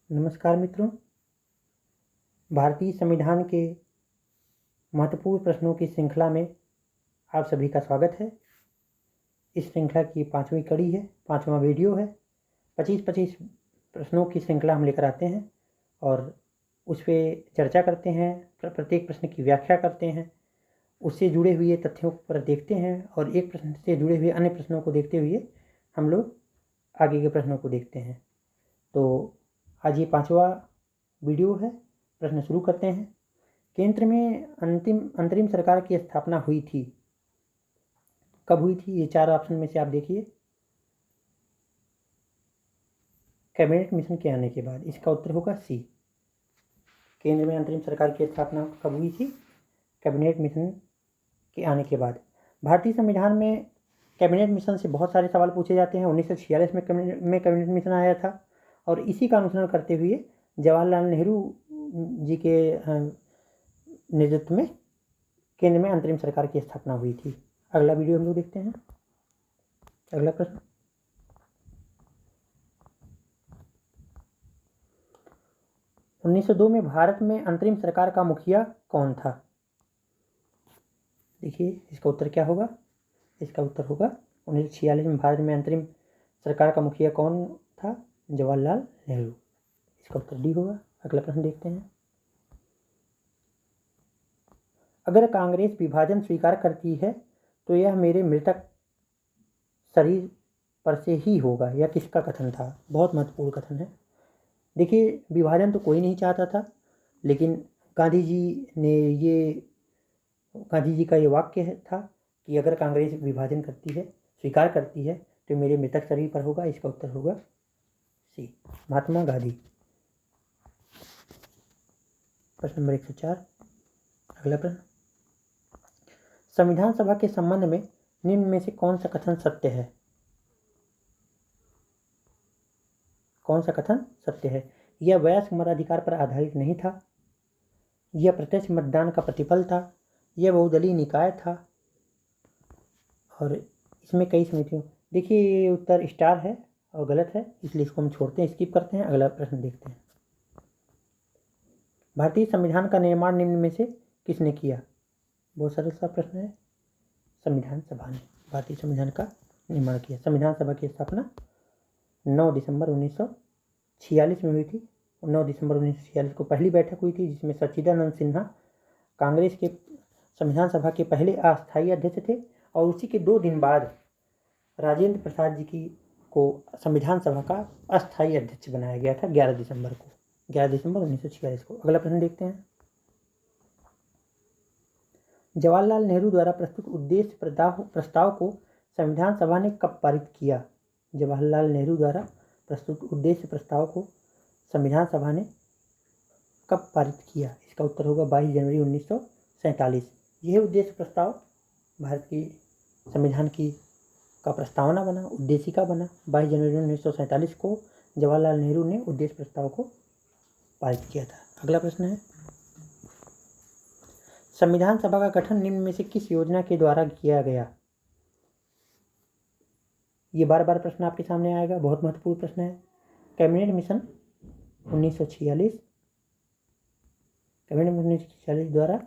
नमस्कार मित्रों। भारतीय संविधान के महत्वपूर्ण प्रश्नों की श्रृंखला में आप सभी का स्वागत है। इस श्रृंखला की 5वीं कड़ी है, 5वां वीडियो है। 25-25 प्रश्नों की श्रृंखला हम लेकर आते हैं और उस पर चर्चा करते हैं, प्रत्येक प्रश्न की व्याख्या करते हैं, उससे जुड़े हुए तथ्यों पर देखते हैं और एक प्रश्न से जुड़े हुए अन्य प्रश्नों को देखते हुए हम लोग आगे के प्रश्नों को देखते हैं। तो आज ये 5वां वीडियो है। प्रश्न शुरू करते हैं। केंद्र में अंतरिम सरकार की स्थापना हुई थी। कब हुई थी? ये 4 ऑप्शन में से आप देखिए। कैबिनेट मिशन के आने के बाद। इसका उत्तर होगा सी। केंद्र में अंतरिम सरकार की स्थापना कब हुई थी? कैबिनेट मिशन के आने के बाद। भारतीय संविधान में कैबिनेट मिशन से बहुत सारे सवाल पूछे जाते हैं। 1946 में कैबिनेट मिशन आया था और इसी का अनुसरण करते हुए जवाहरलाल नेहरू जी के नेतृत्व में केंद्र में अंतरिम सरकार की स्थापना हुई थी। अगला वीडियो हम लोग देखते हैं। अगला प्रश्न, उन्नीस सौ 2 में भारत में अंतरिम सरकार का मुखिया कौन था? देखिए इसका उत्तर क्या होगा। इसका उत्तर होगा 1946 में भारत में अंतरिम सरकार का मुखिया कौन था? जवाहरलाल नेहरू। इसका उत्तर डी होगा। अगला प्रश्न देखते हैं। अगर कांग्रेस विभाजन स्वीकार करती है तो यह मेरे मृतक शरीर पर से ही होगा। यह किसका कथन था? बहुत महत्वपूर्ण कथन है। देखिए विभाजन तो कोई नहीं चाहता था, लेकिन गांधी जी का ये वाक्य था कि अगर कांग्रेस विभाजन करती है, स्वीकार करती है तो मेरे मृतक शरीर पर होगा। इसका उत्तर होगा सी, महात्मा गांधी। प्रश्न नंबर 104। अगला प्रश्न, संविधान सभा के संबंध में निम्न में से कौन सा कथन सत्य है? कौन सा कथन सत्य है? यह वयस्क मताधिकार पर आधारित नहीं था, यह प्रत्यक्ष मतदान का प्रतिफल था, यह बहुदलीय निकाय था और इसमें कई समितियों। देखिए ये उत्तर स्टार है और गलत है, इसलिए इसको हम छोड़ते हैं, स्किप करते हैं। अगला प्रश्न देखते हैं। भारतीय संविधान का निर्माण निम्न में से किसने किया? बहुत सरल सा प्रश्न है। संविधान सभा ने भारतीय संविधान का निर्माण किया। संविधान सभा की स्थापना 9 दिसंबर 1946 में हुई थी। 9 दिसंबर 1946 को पहली बैठक हुई थी, जिसमें सच्चिदानंद सिन्हा कांग्रेस के संविधान सभा के पहले अस्थायी अध्यक्ष थे और उसी के 2 दिन बाद राजेंद्र प्रसाद जी को संविधान सभा का अस्थायी अध्यक्ष बनाया गया था 11 दिसंबर 1946 को। अगला प्रश्न देखते हैं। जवाहरलाल नेहरू द्वारा प्रस्तुत उद्देश्य प्रस्ताव को संविधान सभा ने कब पारित किया? जवाहरलाल नेहरू द्वारा प्रस्तुत उद्देश्य प्रस्ताव को संविधान सभा ने कब पारित किया? इसका उत्तर होगा 22 जनवरी 1947। यह उद्देश्य प्रस्ताव भारत की संविधान की का प्रस्तावना बना, उद्देशिका बना। 22 जनवरी 1947 को जवाहरलाल नेहरू ने उद्देश्य प्रस्ताव को पारित किया था। अगला प्रश्न है, संविधान सभा का गठन निम्न में से किस योजना के द्वारा किया गया? ये बार बार प्रश्न आपके सामने आएगा, बहुत महत्वपूर्ण प्रश्न है। कैबिनेट मिशन 1946, कैबिनेट मिशन 1946 द्वारा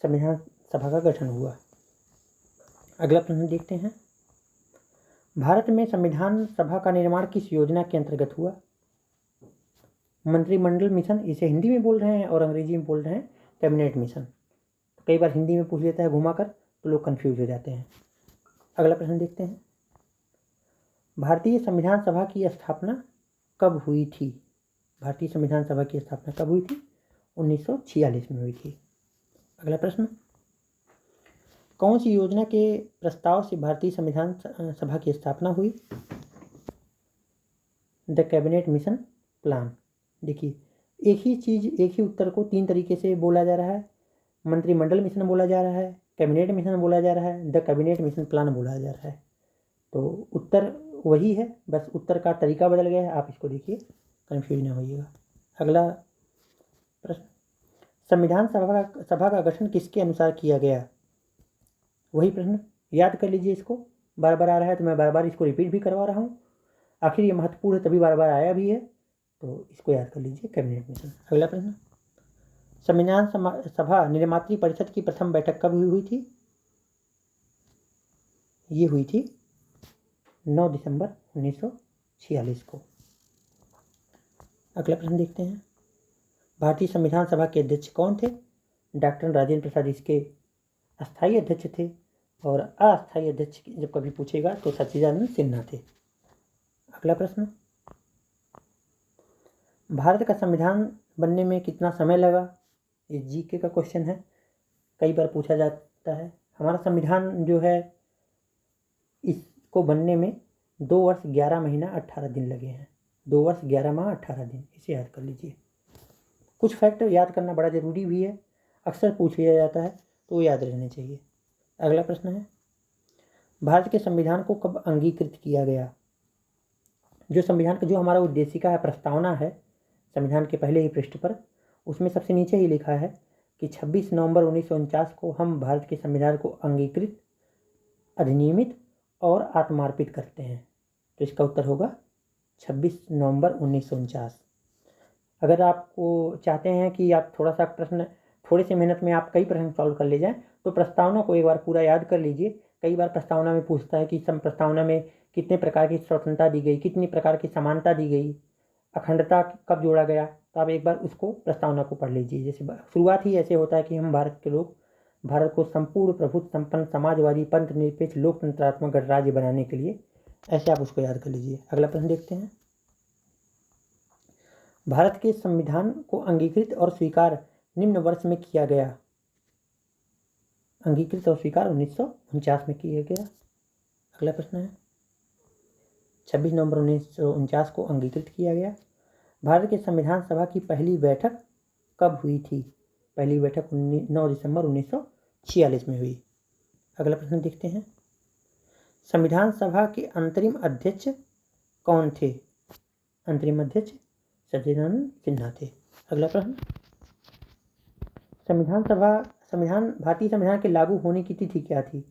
संविधान सभा का गठन हुआ। अगला प्रश्न देखते हैं। भारत में संविधान सभा का निर्माण किस योजना के अंतर्गत हुआ? मंत्रिमंडल मिशन, इसे हिंदी में बोल रहे हैं और अंग्रेजी में बोल रहे हैं कैबिनेट मिशन। तो कई बार हिंदी में पूछ लेता है घुमाकर, तो लोग कंफ्यूज हो जाते हैं। अगला प्रश्न देखते हैं। भारतीय संविधान सभा की स्थापना कब हुई थी? भारतीय संविधान सभा की स्थापना कब हुई थी? 1946 में हुई थी। अगला प्रश्न, कौन सी योजना के प्रस्ताव से भारतीय संविधान सभा की स्थापना हुई? The cabinet mission plan. देखिए एक ही चीज, एक ही उत्तर को 3 तरीके से बोला जा रहा है। मंत्रिमंडल मिशन बोला जा रहा है, कैबिनेट मिशन बोला जा रहा है, द कैबिनेट मिशन प्लान बोला जा रहा है। तो उत्तर वही है, बस उत्तर का तरीका बदल गया है। आप इसको देखिए, कन्फ्यूज ना होइएगा। अगला प्रश्न, संविधान सभा का गठन किसके अनुसार किया गया? वही प्रश्न याद कर लीजिए, इसको बार बार आ रहा है तो मैं बार बार इसको रिपीट भी करवा रहा हूँ। आखिर ये महत्वपूर्ण है तभी बार बार आया भी है, तो इसको याद कर लीजिए, कैबिनेट मिशन। अगला प्रश्न, संविधान सभा निर्मात्री परिषद की प्रथम बैठक कब हुई थी? ये हुई थी 9 दिसंबर 1946 को। अगला प्रश्न देखते हैं, भारतीय संविधान सभा के अध्यक्ष कौन थे? डॉक्टर राजेंद्र प्रसाद इसके अस्थायी अध्यक्ष थे, और अस्थायी अध्यक्ष जब कभी पूछेगा तो सच्चिदानंद सिन्हा थे। अगला प्रश्न, भारत का संविधान बनने में कितना समय लगा? ये जीके का क्वेश्चन है, कई बार पूछा जाता है। हमारा संविधान जो है इसको बनने में 2 वर्ष 11 महीना 18 दिन लगे हैं। 2 वर्ष 11 माह 18 दिन, इसे याद कर लीजिए। कुछ फैक्ट याद करना बड़ा ज़रूरी भी है, अक्सर पूछ लिया जाता है तो याद रहने चाहिए। अगला प्रश्न है, भारत के संविधान को कब अंगीकृत किया गया? जो संविधान का जो हमारा उद्देशिका है, प्रस्तावना है संविधान के पहले ही पृष्ठ पर, उसमें सबसे नीचे ही लिखा है कि 26 नवंबर 1949 को हम भारत के संविधान को अंगीकृत, अधिनियमित और आत्मार्पित करते हैं। तो इसका उत्तर होगा 26 नवंबर 1949। अगर आपको चाहते हैं कि आप थोड़ा सा प्रश्न, थोड़े से मेहनत में आप कई प्रश्न सॉल्व कर ले जाएं, तो प्रस्तावना को एक बार पूरा याद कर लीजिए। कई बार प्रस्तावना में पूछता है कि प्रस्तावना में कितने प्रकार की स्वतंत्रता दी गई, कितनी प्रकार की समानता दी गई, अखंडता कब जोड़ा गया, तो आप एक बार उसको प्रस्तावना को पढ़ लीजिए। जैसे शुरुआत ही ऐसे होता है कि हम भारत के लोग भारत को संपूर्ण प्रभुत्व संपन्न समाजवादी पंथ निरपेक्ष लोकतंत्रात्मक गणराज्य बनाने के लिए, ऐसे आप उसको याद कर लीजिए। अगला प्रश्न देखते हैं, भारत के संविधान को अंगीकृत और स्वीकार निम्न वर्ष में किया गया? अंगीकृत और स्वीकार 1949 में किया गया। अगला प्रश्न है, 26 नवंबर 1949 को अंगीकृत किया गया। भारत के संविधान सभा की पहली बैठक कब हुई थी? पहली बैठक 9 दिसंबर 1946 में हुई। अगला प्रश्न देखते हैं, संविधान सभा के अंतरिम अध्यक्ष कौन थे? अंतरिम अध्यक्ष सच्चिदानंद सिन्हा थे। अगला प्रश्न, भारतीय संविधान के लागू होने की तिथि क्या थी?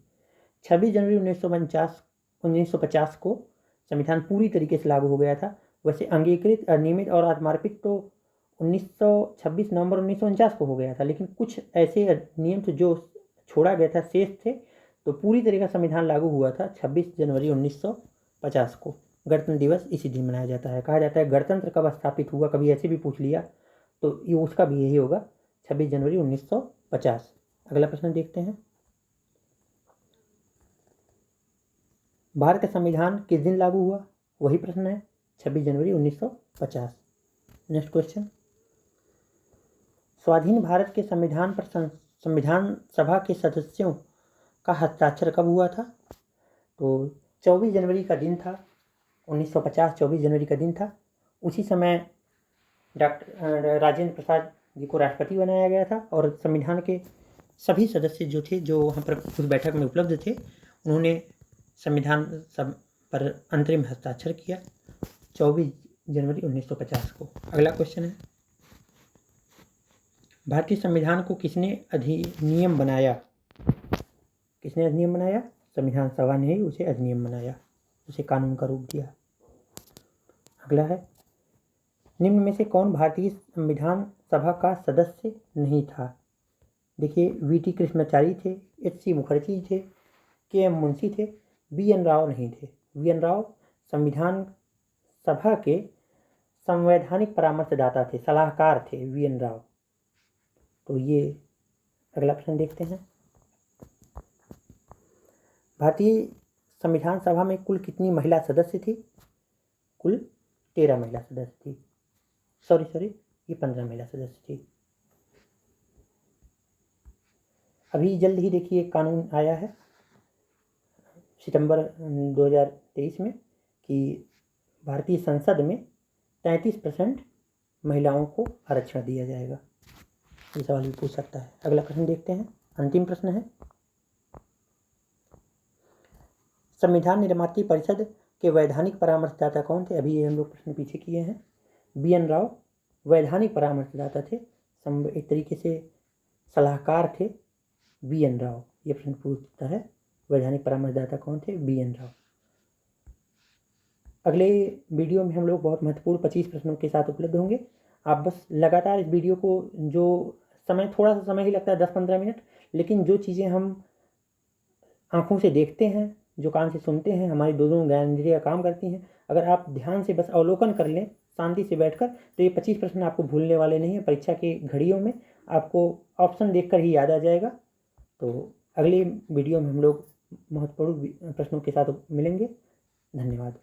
26 जनवरी 1950 को संविधान पूरी तरीके से लागू हो गया था। वैसे अंगीकृत, नियमित और आत्मार्पित तो 26 नवंबर 1949 को हो गया था, लेकिन कुछ ऐसे नियम थे जो छोड़ा गया था, शेष थे, तो पूरी तरह का संविधान लागू हुआ था 26 जनवरी 1950 को। गणतंत्र दिवस इसी दिन मनाया जाता है। कहा जाता है गणतंत्र कब स्थापित हुआ, कभी ऐसे भी पूछ लिया तो ये उसका भी यही होगा, 26 जनवरी 1950। अगला प्रश्न देखते हैं, भारत का संविधान किस दिन लागू हुआ? वही प्रश्न है, 26 जनवरी 1950। नेक्स्ट क्वेश्चन, स्वाधीन भारत के संविधान पर संविधान सभा के सदस्यों का हस्ताक्षर कब हुआ था? तो 24 जनवरी का दिन था, 1950 24 जनवरी का दिन था। उसी समय डॉक्टर राजेंद्र प्रसाद जी को राष्ट्रपति बनाया गया था, और संविधान के सभी सदस्य जो थे, जो वहाँ पर उस बैठक में उपलब्ध थे, उन्होंने संविधान सब पर अंतरिम हस्ताक्षर किया 24 जनवरी 1950 को। अगला क्वेश्चन है, भारतीय संविधान को किसने अधिनियम बनाया? किसने अधिनियम बनाया? संविधान सभा ने ही उसे अधिनियम बनाया, उसे कानून का रूप दिया। अगला है, निम्न में से कौन भारतीय संविधान सभा का सदस्य नहीं था? देखिए, वीटी कृष्णाचारी थे, एच.सी. मुखर्जी थे, के.एम. मुंशी थे, बी.एन. राव नहीं थे। बी.एन. राव संविधान सभा के संवैधानिक परामर्शदाता थे, सलाहकार थे बी.एन. राव। तो ये अगला प्रश्न देखते हैं, भारतीय संविधान सभा में कुल कितनी महिला सदस्य थी? कुल 13 महिला सदस्य थी। सॉरी, ये 15 महिला सदस्य थी। अभी जल्द ही देखिए कानून आया है सितंबर 2023 में कि भारतीय संसद में 33% महिलाओं को आरक्षण दिया जाएगा। ये सवाल भी पूछ सकता है। अगला प्रश्न देखते हैं, अंतिम प्रश्न है, संविधान निर्मात्री परिषद के वैधानिक परामर्शदाता कौन थे? अभी ये हम लोग प्रश्न पीछे किए हैं। बी.एन. राव वैधानिक परामर्शदाता थे, एक तरीके से सलाहकार थे बी.एन. राव। ये प्रश्न पूछता है, वैधानिक परामर्शदाता कौन थे? बी.एन. राव। अगले वीडियो में हम लोग बहुत महत्वपूर्ण 25 प्रश्नों के साथ उपलब्ध होंगे। आप बस लगातार इस वीडियो को, जो समय थोड़ा सा समय ही लगता है 10-15 मिनट, लेकिन जो चीज़ें हम आँखों से देखते हैं, जो कान से सुनते हैं, हमारी दोनों ज्ञानेंद्रियाँ काम करती हैं। अगर आप ध्यान से बस अवलोकन कर लें शांति से बैठकर, तो ये 25 प्रश्न आपको भूलने वाले नहीं हैं। परीक्षा की घड़ियों में आपको ऑप्शन देखकर ही याद आ जाएगा। तो अगले वीडियो में हम लोग महत्वपूर्ण प्रश्नों के साथ मिलेंगे। धन्यवाद।